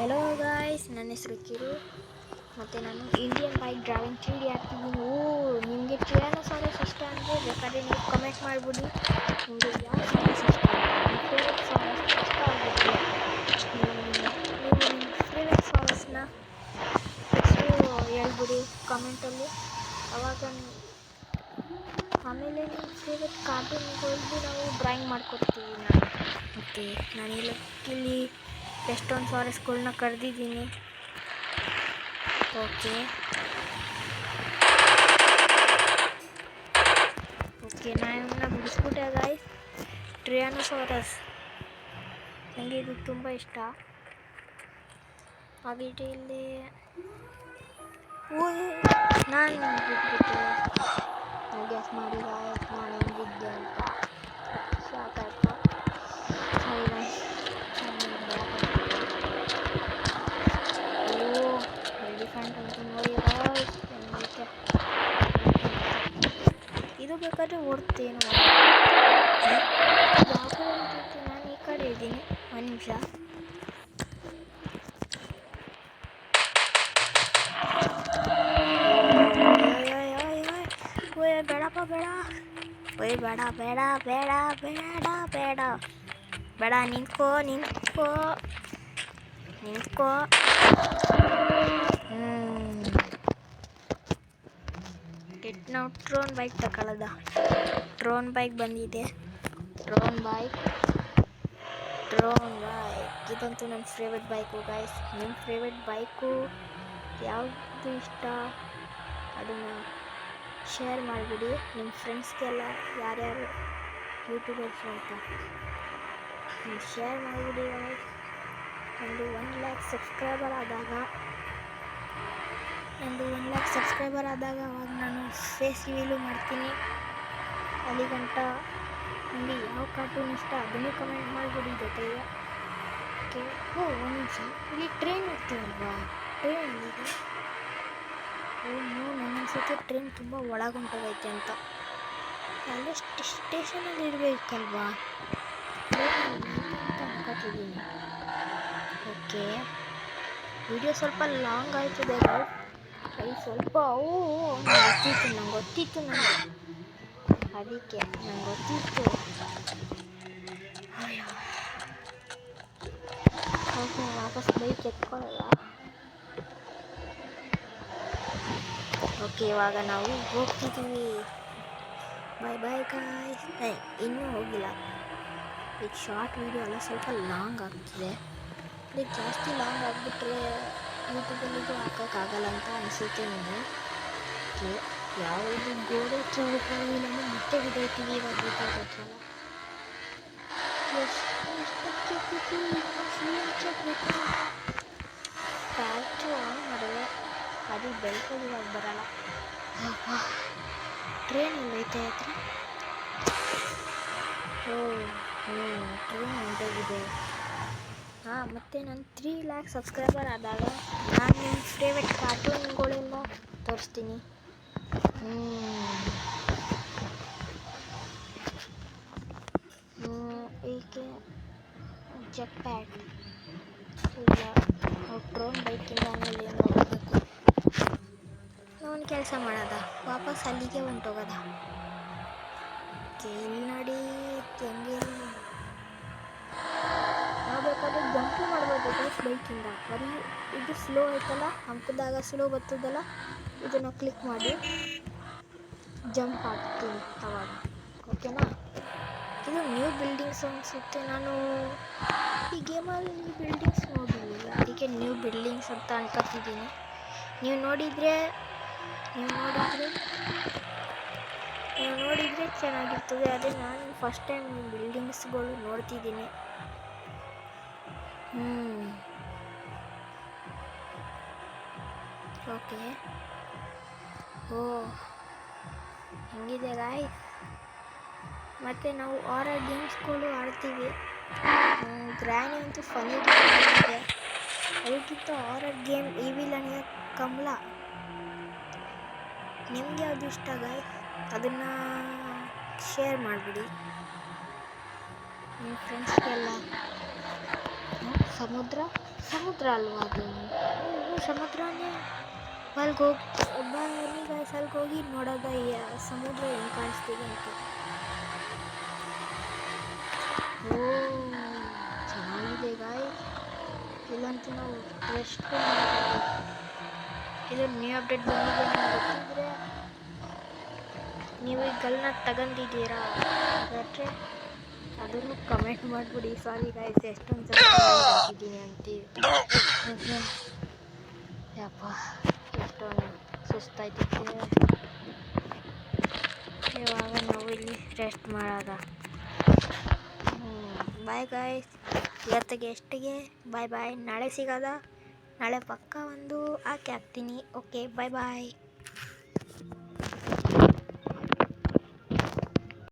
Hello guys, ನನ್ನ ಹೆಸರು ಕಿರು ಮತ್ತು ನಾನು ಇಂಡಿಯನ್ ಬೈಕ್ ಡ್ರೈವಿಂಗ್ 3D ಆಡ್ತಿದ್ದೀನಿ. ನಿಮಗೆ ಟಿರಾನೋಸಾರಸ್ ಇಷ್ಟ ಅಂದರೆ ಬೇಕಾದ್ರೆ ನೀವು ಕಮೆಂಟ್ ಮಾಡಿಬಿಡಿ. ನಿಮಗೆ ಯಾವ ಸಾರಸ್ ಇಷ್ಟ ಅಂತ, ನಿಮ್ಮ ಫೇವ್ರೆಟ್ ಸಾರಸ್ ಇಷ್ಟ ಆಗಿದ್ದರೆ ನೀವು ನಿಮ್ಮ ಫೇವ್ರೆಟ್ ಸಾರಸ್ನ ಹೆಸರು ಹೇಳ್ಬಿಡಿ ಕಮೆಂಟಲ್ಲಿ. ಆವಾಗ ಆಮೇಲೆ ನಿಮ್ಮ ಫೇವ್ರೆಟ್ ಕಾರ್ಟೂನ್ಗಳದ್ದು ನಾವು ಡ್ರಾಯಿಂಗ್ ಮಾಡ್ಕೊಡ್ತೀವಿ. ನಾನು ಇಲ್ಲಿ ಎಷ್ಟೊಂದು ಸಾರಸ್ಗಳನ್ನ ಕರೆದಿದ್ದೀನಿ. ಓಕೆ, ನಾನು ಬಿಡಿಸ್ಬಿಟ್ಟೆ ಗಾಯ್ಸ್. ಟಿರಾನೋಸಾರಸ್ ನನಗೆ ಇದು ತುಂಬ ಇಷ್ಟ. ಹಾಗೆ ಇಲ್ಲಿ ನಾನು ಬಿಟ್ಬಿಟ್ಟೆ. ಗ್ಯಾಸ್ ಮಾಡಿ ಗಾಯ್ಸ್, ನಾನು ಹೆಂಗಿದ್ದೆ ಅಂತ ಸಾಕಾಯ್ತು. ಎಲಿಫೆಂಟ್ ಅಂತ ನೋಡಿ ಗಾಯ್ಸ್, ಹೆಂಗೈತೆ ಇದು. ಬೇಕಾದ್ರೆ ಓಡ್ತೇನು ಯಾವ ಕಡೆ ನಿಂತೈತೆ, ನಾನು ಈ ಕಡೆ ಇದ್ದೀನಿ. ಒಂದು ನಿಮಿಷ. ಬೇಡಪ್ಪ ಬೇಡ, ಬೇಡ ಬೇಡ ಬೇಡ ಬೇಡ ಬೇಡ ಬೇಡ, ನಿಂತ್ಕೋ. ನಾವು ಟ್ರೋನ್ ಬೈಕ್ ತಗೊಳ್ಳೋದ. ಟ್ರೋನ್ ಬೈಕ್ ಬಂದಿದೆ. ಟ್ರೋನ್ ಬೈಕ್ ಇದಂತೂ ನನ್ನ ಫೇವ್ರೆಟ್ ಬೈಕು ಗಾಯ್ಸ್. ನಿಮ್ಮ ಫೇವ್ರೆಟ್ ಬೈಕು ಯಾವುದು ಇಷ್ಟ ಅದನ್ನು ಶೇರ್ ಮಾಡಿಬಿಡಿ ನಿಮ್ಮ ಫ್ರೆಂಡ್ಸ್ಗೆಲ್ಲ. ಯಾರ್ಯಾರು ಯೂಟ್ಯೂಬರ್ಸ್ ಅಂತ ನೀವು ಶೇರ್ ಮಾಡಿಬಿಡಿ ಗಾಯ್ಸ್. ನಂದು 1 ಲ್ಯಾಕ್ ಸಬ್ಸ್ಕ್ರೈಬರ್ ಆದಾಗ ಅವಾಗ ನಾನು ಫೇಸ್ ರಿವೀಲು ಮಾಡ್ತೀನಿ. ಅಲ್ಲಿಗಂಟ ನಿಮಗೆ ಯಾವ ಕಾರ್ಟೂನ್ ಇಷ್ಟ ಅದನ್ನು ಕಮೆಂಟ್ ಮಾಡಿಬಿಡಿ ಜೊತೆಗೆ. ಓಕೆ, ಒಂದು ನಿಮಿಷ. ಇಲ್ಲಿ ಟ್ರೈನ್ ಇರ್ತೀವಲ್ವಾ, ಟ್ರೈನ್ ಇದೆ. ನನಗನ್ಸುತ್ತೆ ಟ್ರೈನ್ ತುಂಬ ಒಳಗೊಂಟೋಗೈತೆ ಅಂತ. ಅಲ್ಲೇ ಸ್ಟೇಷನಲ್ಲಿ ಇರಬೇಕಲ್ವಾ ಟ್ರೈನಲ್ಲಿ ಅಂತ ಅನ್ಕೋತಿದ್ದೀನಿ. ಓಕೆ, ವಿಡಿಯೋ ಸ್ವಲ್ಪ ಲಾಂಗ್ ಆಯ್ತದೆ. ಅದು ಸ್ವಲ್ಪ ನಂಗೆ ಗೊತ್ತಿತ್ತು ಅದಕ್ಕೆ ನಂಗೆ ಗೊತ್ತಿತ್ತು. ಓಕೆ, ವಾಪಸ್ ಬೈಕ್ ಎತ್ಕೊಳ್ಳಲ್ಲ. ಓಕೆ, ಇವಾಗ ನಾವು ಹೋಗ್ತಿದ್ದೀವಿ. By guys. ಇನ್ನೂ ಹೋಗಿಲ್ಲ. ಈಗ ಶಾರ್ಟ್ ವೀಡಿಯೋ ಎಲ್ಲ ಸ್ವಲ್ಪ ಲಾಂಗ್ ಆಗ್ತಿದೆ. ಈಗ ಜಾಸ್ತಿ ಲಾಂಗ್ ಆಗಿಬಿಟ್ರೆ ಯೂಟ್ಯೂಬಲ್ಲಿದು ಹಾಕೋಕ್ಕಾಗಲ್ಲ ಅಂತ ಅನಿಸುತ್ತೆ ನನಗೆ. ಯಾವುದು ಗೋಡೆ ಚೌಕಲ್ಲಿ ನಾನು ಮತ್ತೆ ಬಿದ್ದೈತೀವಿ. ಇವಾಗ ಗೊತ್ತಾಗತ್ತಲ್ಲ ಟ್ಯಾಚು ಆನ್ ಮಾಡಿದೆ, ಅದು ಬೆಳ್ಕೊಂಡು ಇವಾಗ ಬರಲ್ಲ. ಟ್ರೈನ್ ಎಲ್ಲೈತೆ ಹತ್ರ. ಟ್ರೈನ್ ಹೊಂಟೋಗಿದೆ. ಮತ್ತು ನಾನು 3 ಲ್ಯಾಕ್ ಸಬ್ಸ್ಕ್ರೈಬರ್ ಆದಾಗ ನಾನು ನಿಮ್ಮ ಫೇವ್ರೆಟ್ ಕಾರ್ಟೂನ್ಗಳೆಲ್ಲ ತೋರಿಸ್ತೀನಿ. ಏಕೆ ಜೆಟ್ ಪ್ಯಾಕ್ ಇಲ್ಲ, ಟ್ರೋನ್ ಬೈಕಿಂದ ಆಮೇಲೆ ಏನು ಹೋಗಬೇಕು. ಒಂದು ಕೆಲಸ ಮಾಡೋದ, ವಾಪಸ್ ಅಲ್ಲಿಗೆ ಹೊಂಟೋಗೋದ. ಇಲ್ಲಿ ನೋಡಿ ಹೆಂಗೆ ನಾವು ಬೇಕಾದ್ರೆ ಜಂಪು ಮಾಡ್ಬೋದು ಬೈಕಿಂದ. ಬರೀ ಇದು ಸ್ಲೋ ಆಯ್ತಲ್ಲ, ಹಂಪದಾಗ ಸ್ಲೋ ಬರ್ತದಲ್ಲ, ಇದನ್ನು ಕ್ಲಿಕ್ ಮಾಡಿ ಜಂಪ್ ಆಗ್ತೀನಿ ಅವಾಗ. ಓಕೆನಾ? ಇದು ನ್ಯೂ ಬಿಲ್ಡಿಂಗ್ಸ್ ಅನಿಸುತ್ತೆ. ನಾನು ಈ ಗೇಮಲ್ಲಿ ಬಿಲ್ಡಿಂಗ್ಸ್ ನೋಡಿರಲಿಲ್ಲ, ಅದಕ್ಕೆ ನ್ಯೂ ಬಿಲ್ಡಿಂಗ್ಸ್ ಅಂತ ಅನ್ಕೋತಿದ್ದೀನಿ. ನೀವು ನೋಡಿದರೆ ಚೆನ್ನಾಗಿರ್ತದೆ. ಅದೇ ನಾನು ಫಸ್ಟ್ ಟೈಮ್ ಬಿಲ್ಡಿಂಗ್ಸ್ಗಳು ನೋಡ್ತಿದ್ದೀನಿ. ಓಕೆ, ಹೆಂಗಿದೆ ಗಾಯ್ಸ್. ಮತ್ತು ನಾವು ಹಾರರ್ ಗೇಮ್ಸ್ಗಳು ಆಡ್ತೀವಿ. ಗ್ರ್ಯಾನಿ ಅಂತೂ ಫನಿ ಗೇಮ್ ಇದೆ. ಅದಕ್ಕಿಂತ ಹಾರರ್ ಗೇಮ್ ಈವಿಲ್ ಅನ್ನೋ ಕಮಲ. ನಿಮಗೆ ಯಾವುದು ಇಷ್ಟ ಗಾಯ್ಸ್ ಅದನ್ನು ಶೇರ್ ಮಾಡಿಬಿಡಿ ನಿಮ್ಮ ಫ್ರೆಂಡ್ಸ್ಗೆಲ್ಲ. ಸಮುದ್ರ ಸಮುದ್ರ ಅಲ್ವಾ ಅದು? ಸಮುದ್ರನೇ. ಅಲ್ಲಿಗೆ ಹೋಗಿ ಬನ್ನಿ ಗಾಯ್ಸ್, ಅಲ್ಲಿಗೆ ಹೋಗಿ ನೋಡೋದ ಸಮುದ್ರ ಹೆಂಗೆ ಕಾಣಿಸ್ತಿದೆ ಅಂತ. ಓ ಚೆನ್ನಾಗಿದೆ ಗಾಯ್ಸ್. ಇಲ್ಲಂತೂ ನಾವು ರೆಸ್ಟ್ ಇದು ನ್ಯೂ ಅಪ್ಡೇಟ್ ಬಂದಿದೆ ನಿಮ್ಗೆ ಗೊತ್ತಿದ್ರೆ ನೀವು ಈ ಗಲ್ನ ತಗೊಂಡಿದ್ದೀರಾ ಹಾಗಾದರೆ ಅದನ್ನು ಕಮೆಂಟ್ ಮಾಡಿಬಿಡಿ. ಸಾರಿ ಗಾಯ್ಸ್ ಎಷ್ಟೊಂದು ಸಲ ಹಾಕಿದ್ದೀನಿ ಅಂತೀವಿ. ಯಪ್ಪ ಎಷ್ಟೊಂದು ಸುಸ್ತಾಯ್ತಿದೆ. ಇವಾಗ ನಾವು ಇಲ್ಲಿ ರೆಸ್ಟ್ ಮಾಡೋದ. ಬಾಯ್ ಗಾಯ್ಸ್, ಇವತ್ತಿಗೆ ಎಷ್ಟಿಗೆ ಬಾಯ್ ಬಾಯ್. ನಾಳೆ ಸಿಗೋದ. ನಾಳೆ ಪಕ್ಕ ಒಂದು ಹಾಕ್ತೀನಿ. ಓಕೆ ಬಾಯ್ ಬಾಯ್.